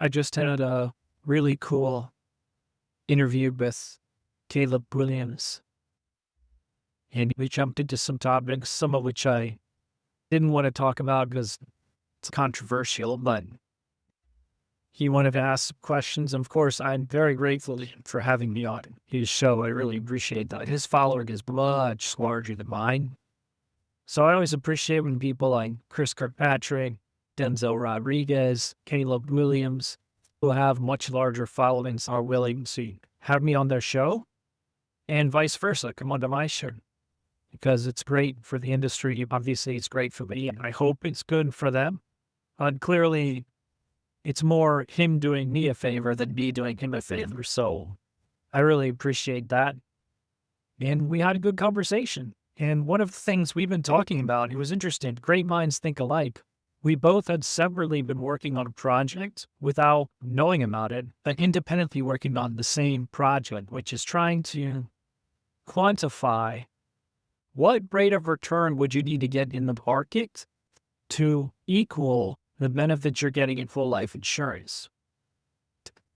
I just had a really cool interview with Caleb Williams, and we jumped into some topics, some of which I didn't want to talk about because it's controversial, but he wanted to ask some questions. And of course, I'm very grateful to him for having me on his show. I really appreciate that. His following is much larger than mine. So I always appreciate when people like Chris Kirkpatrick, Denzel Rodriguez, Caleb Williams, who have much larger followings, are willing to have me on their show, and vice versa, come onto my show, because it's great for the industry. Obviously, it's great for me, and I hope it's good for them. And clearly, it's more him doing me a favor than me doing him a favor. So I really appreciate that. And we had a good conversation. And one of the things we've been talking about, it was interesting, great minds think alike. We both had separately been working on a project without knowing about it, but independently working on the same project, which is trying to quantify what rate of return would you need to get in the market to equal the benefits you're getting in full life insurance.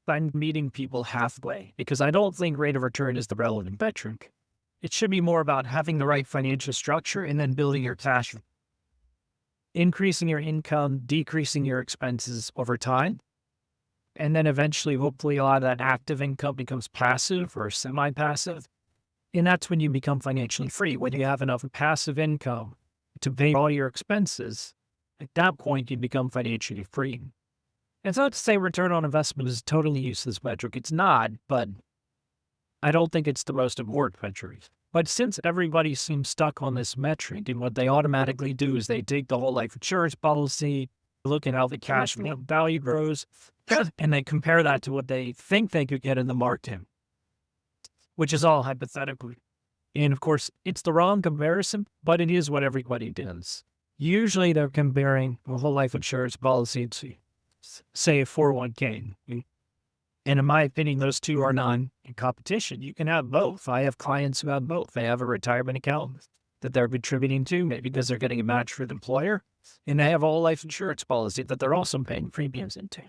I'm meeting people halfway because I don't think rate of return is the relevant metric. It should be more about having the right financial structure and then building your cash, increasing your income, decreasing your expenses over time. And then eventually, hopefully, a lot of that active income becomes passive or semi-passive. And that's when you become financially free, when you have enough passive income to pay all your expenses. At that point, you become financially free. It's not to say return on investment is a totally useless metric. It's not, but I don't think it's the most important metric. But since everybody seems stuck on this metric, and what they automatically do is they take the whole life insurance policy, look at how the cash value grows, and they compare that to what they think they could get in the market, which is all hypothetically. And of course, it's the wrong comparison, but it is what everybody does. Usually they're comparing a whole life insurance policy to, say, a 401k. And in my opinion, those two are not in competition. You can have both. I have clients who have both. They have a retirement account that they're contributing to, maybe because they're getting a match for the employer, and they have a whole life insurance policy that they're also paying premiums into.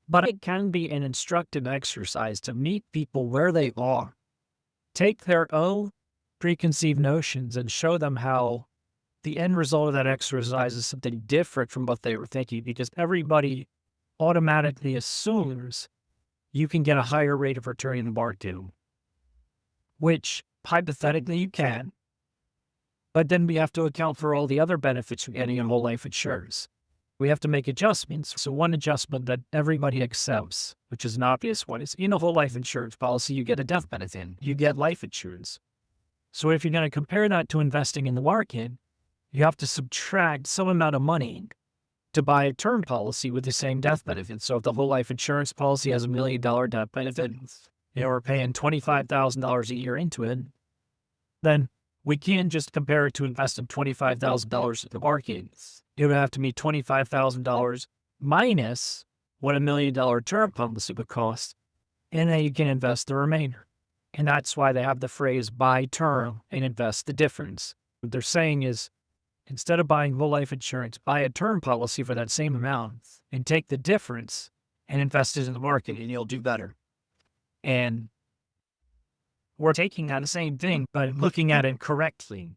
But it can be an instructive exercise to meet people where they are, take their own preconceived notions and show them how the end result of that exercise is something different from what they were thinking, because everybody automatically assumes you can get a higher rate of return in the market, which hypothetically you can, but then we have to account for all the other benefits you're getting in whole life insurance. We have to make adjustments. So one adjustment that everybody accepts, which is an obvious one, is in a whole life insurance policy, you get a death benefit, you get life insurance. So if you're going to compare that to investing in the market, you have to subtract some amount of money to buy a term policy with the same death benefit. So if the whole life insurance policy has $1 million death benefit, we're paying $25,000 a year into it, then we can't just compare it to investing $25,000 in the market. It would have to be $25,000 minus what $1 million term policy would cost, and then you can invest the remainder. And that's why they have the phrase buy term and invest the difference. What they're saying is, instead of buying whole life insurance, buy a term policy for that same amount and take the difference and invest it in the market, and you'll do better. And we're taking that same thing, but looking at it correctly,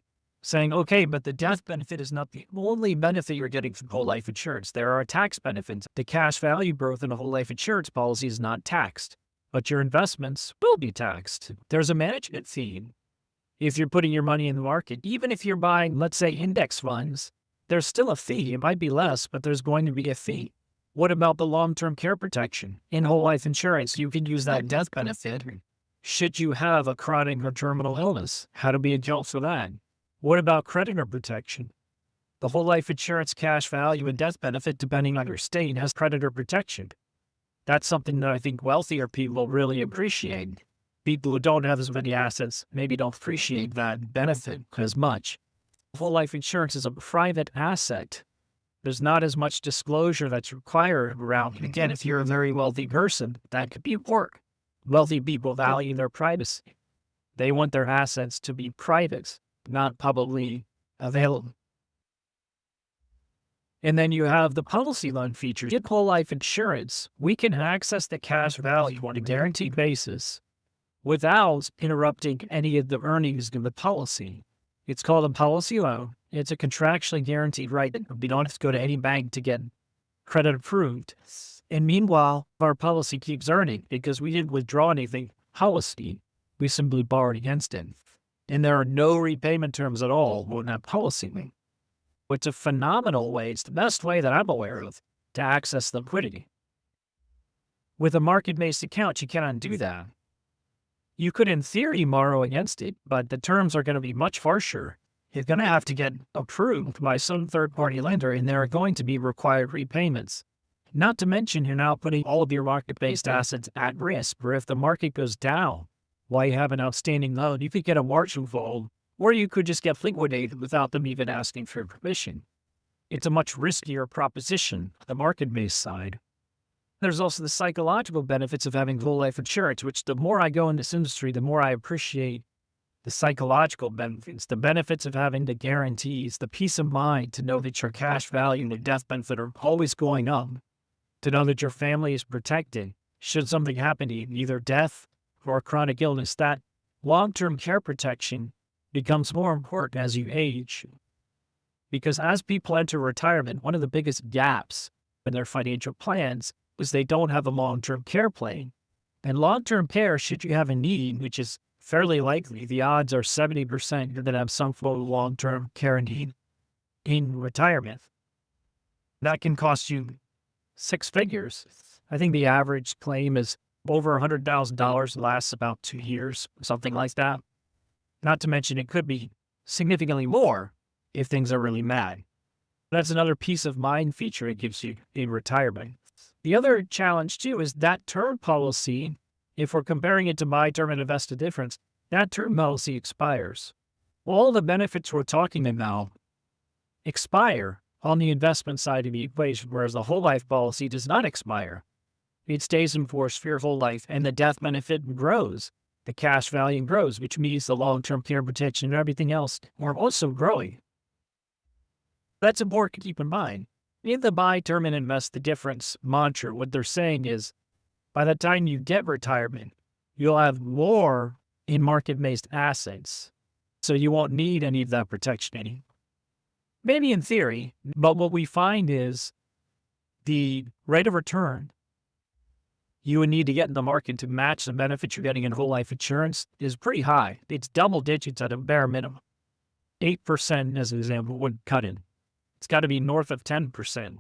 saying, okay, but the death benefit is not the only benefit you're getting from whole life insurance. There are tax benefits. The cash value growth in a whole life insurance policy is not taxed, but your investments will be taxed. There's a management fee. If you're putting your money in the market, even if you're buying, let's say, index funds, there's still a fee. It might be less, but there's going to be a fee. What about the long-term care protection? In whole life insurance, you can use that death benefit should you have a chronic or terminal illness. How do we account for that? What about creditor protection? The whole life insurance cash value and death benefit, depending on your state, has creditor protection. That's something that I think wealthier people really appreciate. People who don't have as many assets maybe don't appreciate that benefit as much. Whole life insurance is a private asset. There's not as much disclosure that's required around. Again, if you're a very wealthy person, that could be work. Wealthy people value their privacy. They want their assets to be private, not publicly available. And then you have the policy loan feature. Get whole life insurance. We can access the cash value on a guaranteed basis without interrupting any of the earnings of the policy. It's called a policy loan. It's a contractually guaranteed right. We don't have to go to any bank to get credit approved. And meanwhile, our policy keeps earning because we didn't withdraw anything policy. We simply borrowed against it. And there are no repayment terms at all on that policy. It's a phenomenal way. It's the best way that I'm aware of to access liquidity. With a market-based account, you cannot do that. You could, in theory, borrow against it, but the terms are going to be much harsher. You're going to have to get approved by some third-party lender, and there are going to be required repayments. Not to mention, you're now putting all of your market-based assets at risk, where if the market goes down while you have an outstanding loan, you could get a margin call, or you could just get liquidated without them even asking for permission. It's a much riskier proposition, the market-based side. There's also the psychological benefits of having whole life insurance, which the more I go in this industry, the more I appreciate the psychological benefits, the benefits of having the guarantees, the peace of mind to know that your cash value and the death benefit are always going up, to know that your family is protected should something happen to you, either death or chronic illness. That long-term care protection becomes more important as you age. Because as people enter retirement, one of the biggest gaps in their financial plans is they don't have a long-term care plan. And long-term care, should you have a need, which is fairly likely, the odds are 70% you're going to have some form of long-term care need in retirement. That can cost you six figures. I think the average claim is over $100,000, lasts about 2 years, something like that. Not to mention it could be significantly more if things are really bad. That's another peace of mind feature it gives you in retirement. The other challenge, too, is that term policy, if we're comparing it to my term and invested difference, that term policy expires. All the benefits we're talking about expire on the investment side of the equation, whereas the whole life policy does not expire. It stays in force for your whole life, and the death benefit grows. The cash value grows, which means the long-term care protection and everything else are also growing. That's important to keep in mind. In the buy term and invest the difference mantra, what they're saying is, by the time you get retirement, you'll have more in market-based assets, so you won't need any of that protection anymore. Maybe in theory, but what we find is the rate of return you would need to get in the market to match the benefits you're getting in whole life insurance is pretty high. It's double digits at a bare minimum. 8%, as an example, would cut in. It's got to be north of 10%.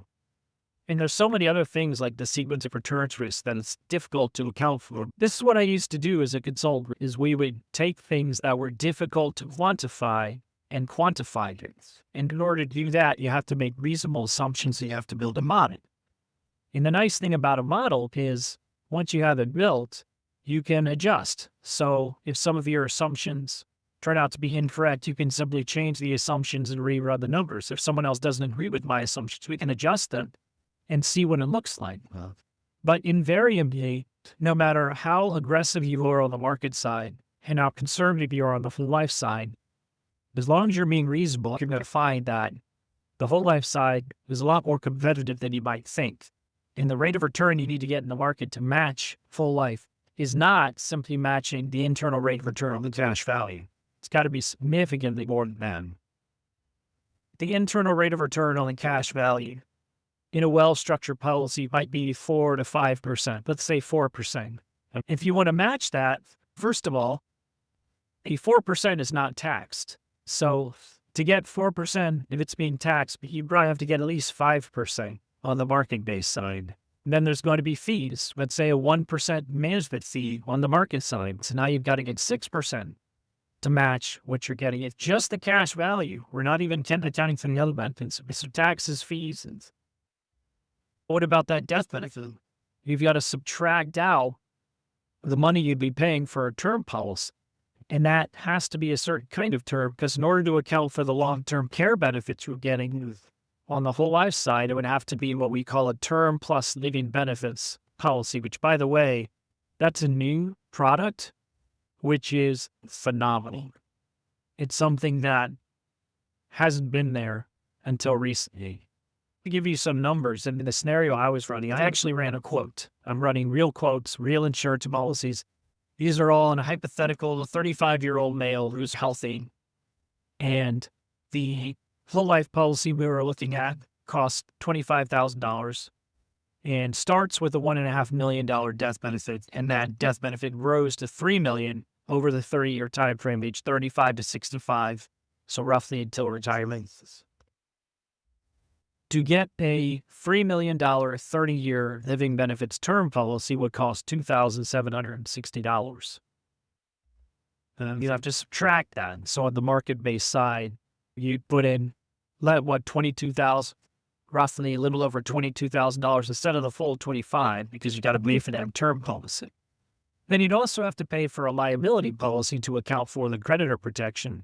And there's so many other things like the sequence of returns risk that it's difficult to account for. This is what I used to do as a consultant, is we would take things that were difficult to quantify and quantify things. And in order to do that, you have to make reasonable assumptions, and you have to build a model. And the nice thing about a model is once you have it built, you can adjust. So if some of your assumptions turn out to be incorrect, you can simply change the assumptions and rerun the numbers. If someone else doesn't agree with my assumptions, we can adjust them and see what it looks like. But invariably, no matter how aggressive you are on the market side and how conservative you are on the whole life side, as long as you're being reasonable, you're going to find that the whole life side is a lot more competitive than you might think. And the rate of return you need to get in the market to match full life is not simply matching the internal rate of return on the cash value. It's got to be significantly more than that. The internal rate of return on the cash value in a well-structured policy might be 4 to 5%. Let's say 4%. If you want to match that, first of all, a 4% is not taxed. So to get 4%, if it's being taxed, you probably have to get at least 5% on the market-based side. And then there's going to be fees. Let's say a 1% management fee on the market side. So now you've got to get 6% to match what you're getting. It's just the cash value. We're not even accounting for the other benefits. So taxes, fees. And what about that death benefit? You've got to subtract out the money you'd be paying for a term policy. And that has to be a certain kind of term, because in order to account for the long-term care benefits you're getting on the whole life side, it would have to be what we call a term plus living benefits policy, which, by the way, that's a new product, which is phenomenal. It's something that hasn't been there until recently. To give you some numbers, and in the scenario I was running, I actually ran a quote. I'm running real quotes, real insurance policies. These are all in a hypothetical 35-year-old male who's healthy. And the whole life policy we were looking at cost $25,000 and starts with a $1.5 million death benefit. And that death benefit rose to $3 million over the 30-year time frame, age 35 to 65. So roughly until retirement. To get a $3 million 30-year living benefits term policy would cost $2,760. You have to subtract that. So on the market-based side, you put in, $22,000, roughly a little over $22,000 instead of the full 25, because you got to pay for that term policy. Then you'd also have to pay for a liability policy to account for the creditor protection.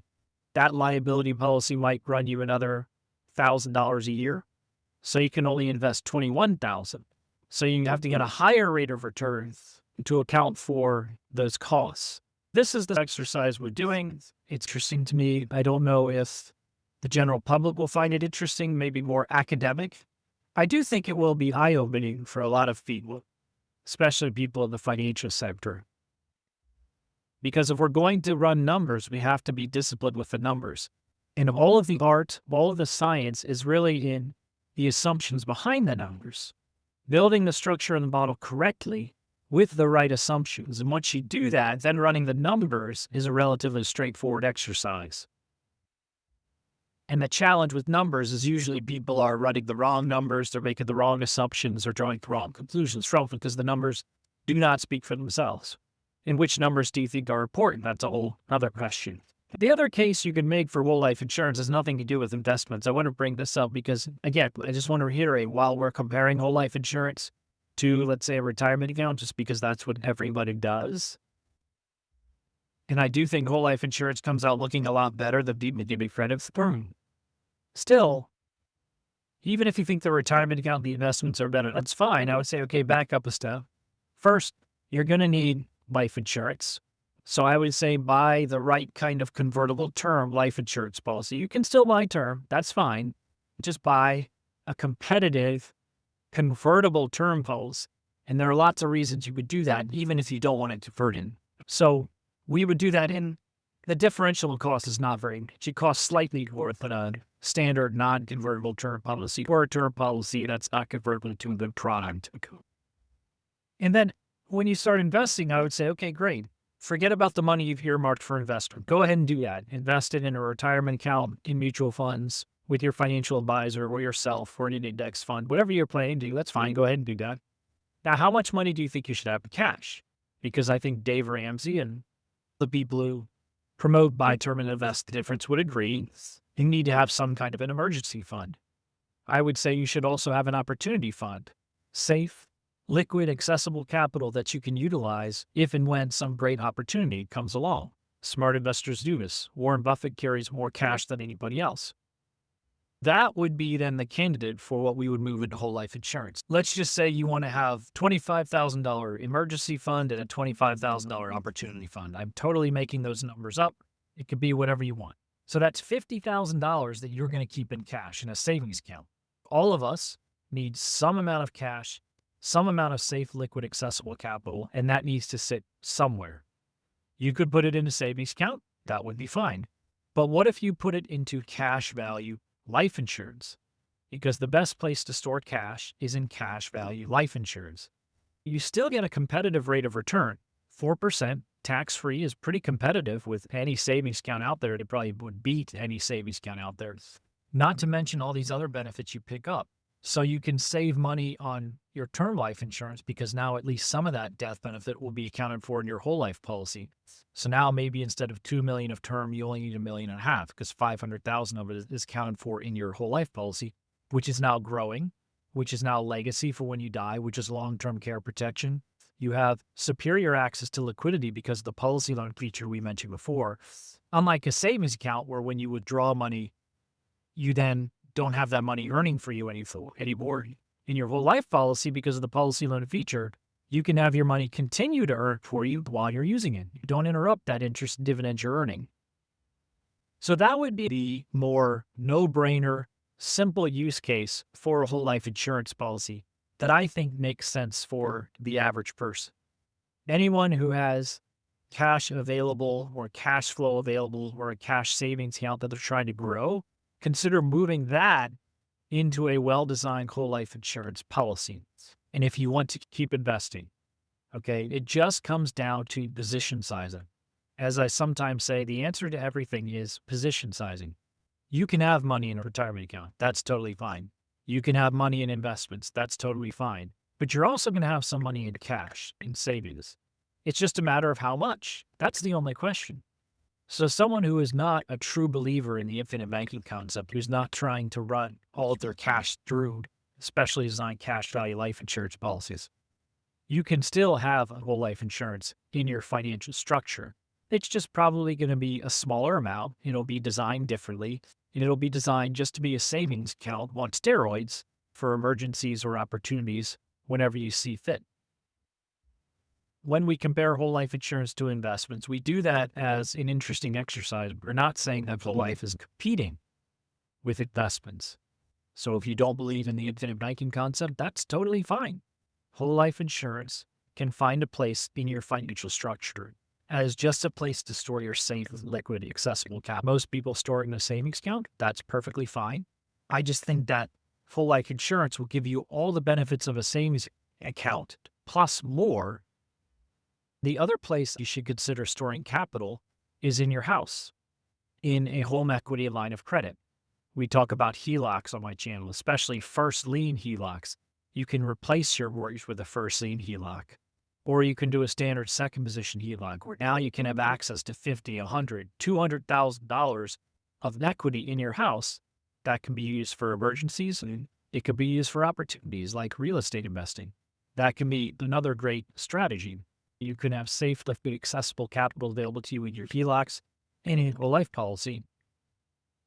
That liability policy might run you another $1,000 a year. So you can only invest $21,000. So you have to get a higher rate of return to account for those costs. This is the exercise we're doing. It's interesting to me. I don't know if the general public will find it interesting, maybe more academic. I do think it will be eye-opening for a lot of people, especially people in the financial sector. Because if we're going to run numbers, we have to be disciplined with the numbers. And all of the art, all of the science is really in the assumptions behind the numbers, building the structure and the model correctly with the right assumptions. And once you do that, then running the numbers is a relatively straightforward exercise. And the challenge with numbers is usually people are running the wrong numbers, they're making the wrong assumptions, or drawing the wrong conclusions from them because the numbers do not speak for themselves. And which numbers do you think are important? That's a whole other question. The other case you can make for whole life insurance has nothing to do with investments. I want to bring this up because, again, I just want to reiterate, while we're comparing whole life insurance to, let's say, a retirement account, just because that's what everybody does. And I do think whole life insurance comes out looking a lot better than the credit firm. Still, even if you think the retirement account and the investments are better, that's fine. I would say, okay, back up a step. First, you're going to need life insurance. So I would say buy the right kind of convertible term life insurance policy. You can still buy term. That's fine. Just buy a competitive convertible term policy. And there are lots of reasons you would do that, even if you don't want it converted in. So we would do that in the differential cost is not very much. It costs slightly more than a standard non-convertible term policy or a term policy that's not convertible to the product. And then when you start investing, I would say, okay, great. Forget about the money you've earmarked for investment. Go ahead and do that. Invest it in a retirement account, in mutual funds, with your financial advisor or yourself, or in an index fund. Whatever you're planning to do, that's fine. Go ahead and do that. Now, how much money do you think you should have in cash? Because I think Dave Ramsey and the people who promote buy term and invest the difference would agree you need to have some kind of an emergency fund. I would say you should also have an opportunity fund. Safe, liquid, accessible capital that you can utilize if and when some great opportunity comes along. Smart investors do this. Warren Buffett carries more cash than anybody else. That would be then the candidate for what we would move into whole life insurance. Let's just say you want to have $25,000 emergency fund and a $25,000 opportunity fund. I'm totally making those numbers up. It could be whatever you want. So that's $50,000 that you're going to keep in cash in a savings account. All of us need some amount of cash, some amount of safe, liquid, accessible capital, and that needs to sit somewhere. You could put it in a savings account. That would be fine. But what if you put it into cash value life insurance? Because the best place to store cash is in cash value life insurance. You still get a competitive rate of return. 4% tax-free is pretty competitive with any savings account out there. It probably would beat any savings account out there. Not to mention all these other benefits you pick up. So you can save money on your term life insurance because now at least some of that death benefit will be accounted for in your whole life policy. So now maybe instead of $2 million of term, you only need $1.5 million because $500,000 of it is accounted for in your whole life policy, which is now growing, which is now legacy for when you die, which is long-term care protection. You have superior access to liquidity because of the policy loan feature we mentioned before. Unlike a savings account where when you withdraw money, you then don't have that money earning for you anymore. In your whole life policy, because of the policy loan feature, you can have your money continue to earn for you while you're using it. You don't interrupt that interest and dividend you're earning. So that would be the more no-brainer, simple use case for a whole life insurance policy that I think makes sense for the average person. Anyone who has cash available or cash flow available or a cash savings account that they're trying to grow, consider moving that into a well-designed whole life insurance policy. And if you want to keep investing, okay, it just comes down to position sizing. As I sometimes say, the answer to everything is position sizing. You can have money in a retirement account. That's totally fine. You can have money in investments. That's totally fine. But you're also going to have some money in cash, in savings. It's just a matter of how much. That's the only question. So someone who is not a true believer in the infinite banking concept, who's not trying to run all of their cash through specially designed cash value life insurance policies, you can still have a whole life insurance in your financial structure. It's just probably going to be a smaller amount. It'll be designed differently, and it'll be designed just to be a savings account on steroids for emergencies or opportunities whenever you see fit. When we compare whole life insurance to investments, we do that as an interesting exercise. We're not saying that whole life is competing with investments. So if you don't believe in the infinite banking concept, that's totally fine. Whole life insurance can find a place in your financial structure as just a place to store your safe, liquid, accessible capital. Most people store it in a savings account. That's perfectly fine. I just think that whole life insurance will give you all the benefits of a savings account plus more. The other place you should consider storing capital is in your house, in a home equity line of credit. We talk about HELOCs on my channel, especially first lien HELOCs. You can replace your mortgage with a first lien HELOC, or you can do a standard second position HELOC, where now you can have access to $50, $100, $200,000 of equity in your house that can be used for emergencies, and it could be used for opportunities like real estate investing. That can be another great strategy. You can have safe, liquid, accessible capital available to you in your HELOCs and in a life policy.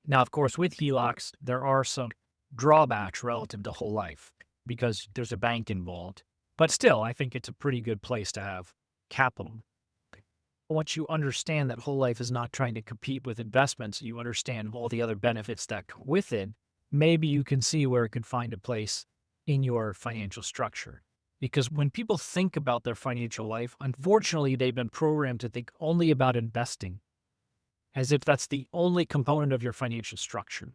Now, of course, with HELOCs, there are some drawbacks relative to whole life because there's a bank involved. But still, I think it's a pretty good place to have capital. Once you understand that whole life is not trying to compete with investments, you understand all the other benefits that come with it, maybe you can see where it can find a place in your financial structure. Because when people think about their financial life, unfortunately, they've been programmed to think only about investing, as if that's the only component of your financial structure.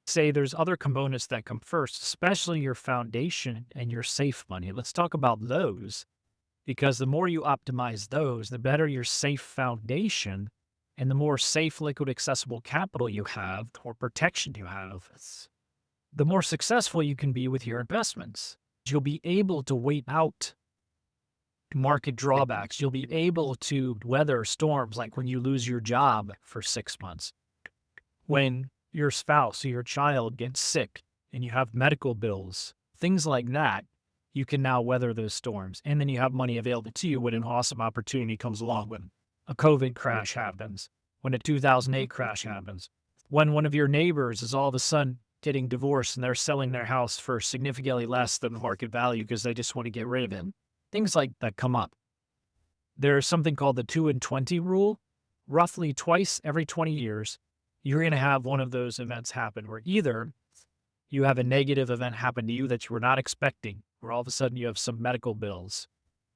Say there's other components that come first, especially your foundation and your safe money. Let's talk about those, because the more you optimize those, the better your safe foundation and the more safe, liquid, accessible capital you have or protection you have, the more successful you can be with your investments. You'll be able to wait out market drawbacks. You'll be able to weather storms like when you lose your job for 6 months, when your spouse or your child gets sick and you have medical bills, things like that. You can now weather those storms. And then you have money available to you when an awesome opportunity comes along, when a COVID crash happens, when a 2008 crash happens, when one of your neighbors is all of a sudden getting divorced and they're selling their house for significantly less than market value because they just want to get rid of it. Things like that come up. There's something called the 2 and 20 rule. Roughly twice every 20 years, you're going to have one of those events happen where either you have a negative event happen to you that you were not expecting, or all of a sudden you have some medical bills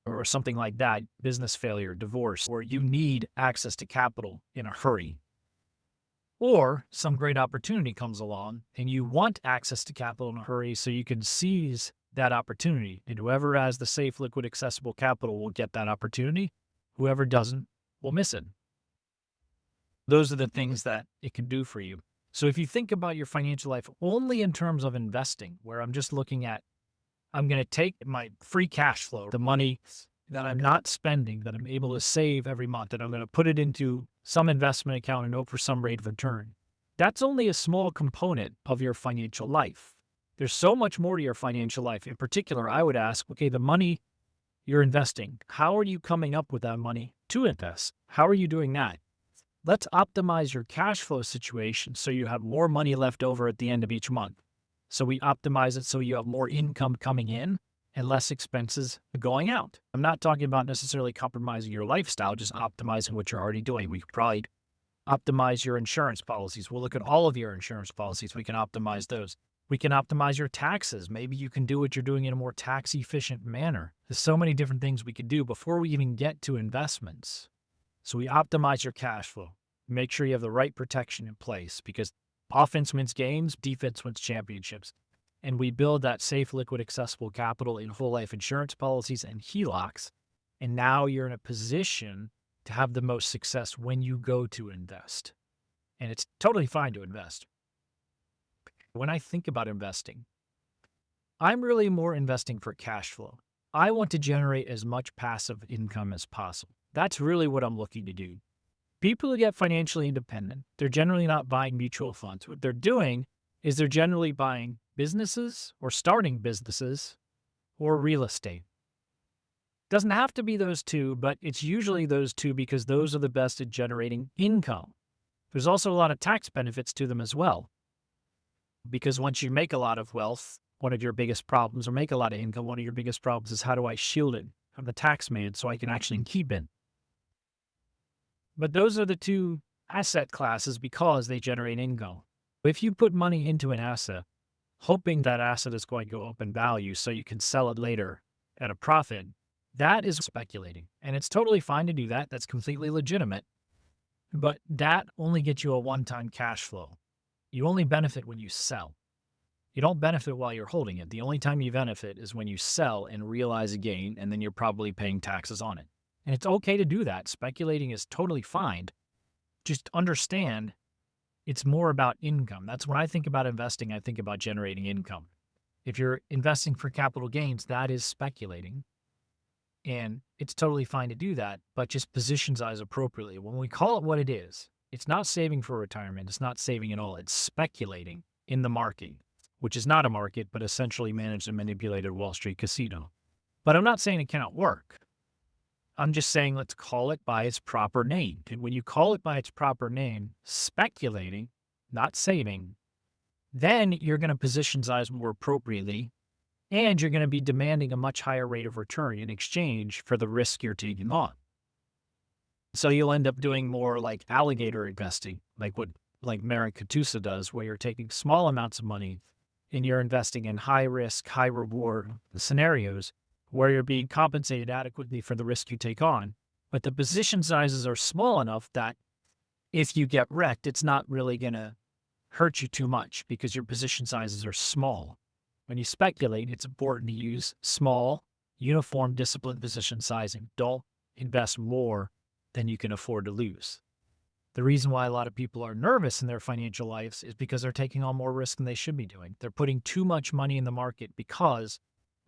or something like that, business failure, divorce, or you need access to capital in a hurry. Or some great opportunity comes along and you want access to capital in a hurry so you can seize that opportunity. And whoever has the safe, liquid, accessible capital will get that opportunity. Whoever doesn't will miss it. Those are the things that it can do for you. So if you think about your financial life only in terms of investing, where I'm just looking at, I'm going to take my free cash flow, the money that I'm not spending, that I'm able to save every month, and I'm going to put it into some investment account and hope for some rate of return. That's only a small component of your financial life. There's so much more to your financial life. In particular, I would ask, okay, the money you're investing, how are you coming up with that money to invest? How are you doing that? Let's optimize your cash flow situation so you have more money left over at the end of each month. So we optimize it so you have more income coming in and less expenses going out. I'm not talking about necessarily compromising your lifestyle, just optimizing what you're already doing. We could probably Optimize your insurance policies. We'll look at all of your insurance policies. We can optimize those. We can optimize your taxes. Maybe you can do what you're doing in a more tax efficient manner. There's so many different things we could do before we even get to investments. So we optimize your cash flow. Make sure you have the right protection in place, because offense wins games, defense wins championships. And we build that safe, liquid, accessible capital in whole life insurance policies and HELOCs. And now you're in a position to have the most success when you go to invest. And it's totally fine to invest. When I think about investing, I'm really more investing for cash flow. I want to generate as much passive income as possible. That's really what I'm looking to do. People who get financially independent, they're generally not buying mutual funds. What they're doing is they're generally buying businesses or starting businesses or real estate. Doesn't have to be those two, but it's usually those two because those are the best at generating income. There's also a lot of tax benefits to them as well. Because once you make a lot of wealth, one of your biggest problems, or make a lot of income, one of your biggest problems is, how do I shield it from the tax man so I can actually keep it? But those are the two asset classes because they generate income. If you put money into an asset, hoping that asset is going to go up in value so you can sell it later at a profit, that is speculating. And it's totally fine to do that. That's completely legitimate. But that only gets you a one-time cash flow. You only benefit when you sell. You don't benefit while you're holding it. The only time you benefit is when you sell and realize a gain, and then you're probably paying taxes on it. And it's okay to do that. Speculating is totally fine. Just understand it's more about income. That's when I think about investing, I think about generating income. If you're investing for capital gains, that is speculating. And it's totally fine to do that, but just position size appropriately. When we call it what it is, it's not saving for retirement. It's not saving at all. It's speculating in the market, which is not a market, but essentially managed and manipulated Wall Street casino. But I'm not saying it cannot work. I'm just saying let's call it by its proper name. And when you call it by its proper name, speculating, not saving, then you're going to position size more appropriately, and you're going to be demanding a much higher rate of return in exchange for the risk you're taking on. So you'll end up doing more like alligator investing, like Mary Katusa does, where you're taking small amounts of money and you're investing in high risk, high reward scenarios where you're being compensated adequately for the risk you take on. But the position sizes are small enough that if you get wrecked, it's not really going to hurt you too much because your position sizes are small. When you speculate, it's important to use small, uniform, disciplined position sizing. Don't invest more than you can afford to lose. The reason why a lot of people are nervous in their financial lives is because they're taking on more risk than they should be doing. They're putting too much money in the market because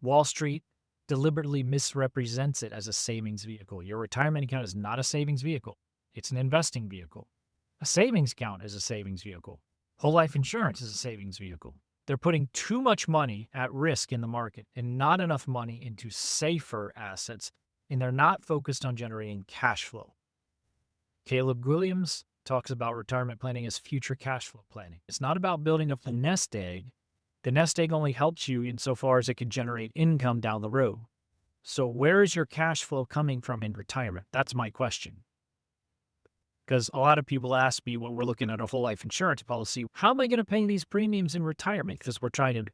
Wall Street deliberately misrepresents it as a savings vehicle. Your retirement account is not a savings vehicle. It's an investing vehicle. A savings account is a savings vehicle. Whole life insurance is a savings vehicle. They're putting too much money at risk in the market and not enough money into safer assets, and they're not focused on generating cash flow. Caleb Williams talks about retirement planning as future cash flow planning. It's not about building up the nest egg. The nest egg only helps you insofar as it can generate income down the road. So where is your cash flow coming from in retirement? That's my question. Because a lot of people ask me when we're looking at a whole life insurance policy, how am I going to pay these premiums in retirement? Because we're trying to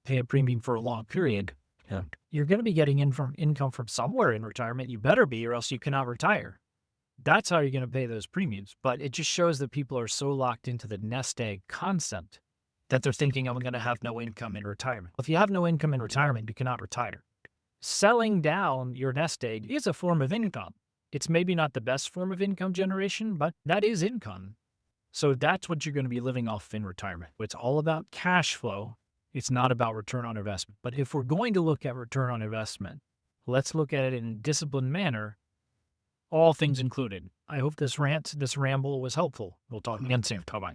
pay a premium for a long period. Yeah. You're going to be getting income from somewhere in retirement. You better be, or else you cannot retire. That's how you're going to pay those premiums. But it just shows that people are so locked into the nest egg concept that they're thinking, I'm going to have no income in retirement. If you have no income in retirement, you cannot retire. Selling down your nest egg is a form of income. It's maybe not the best form of income generation, but that is income. So that's what you're going to be living off in retirement. It's all about cash flow. It's not about return on investment. But if we're going to look at return on investment, let's look at it in a disciplined manner, all things included. I hope this ramble was helpful. We'll talk again soon. Bye-bye.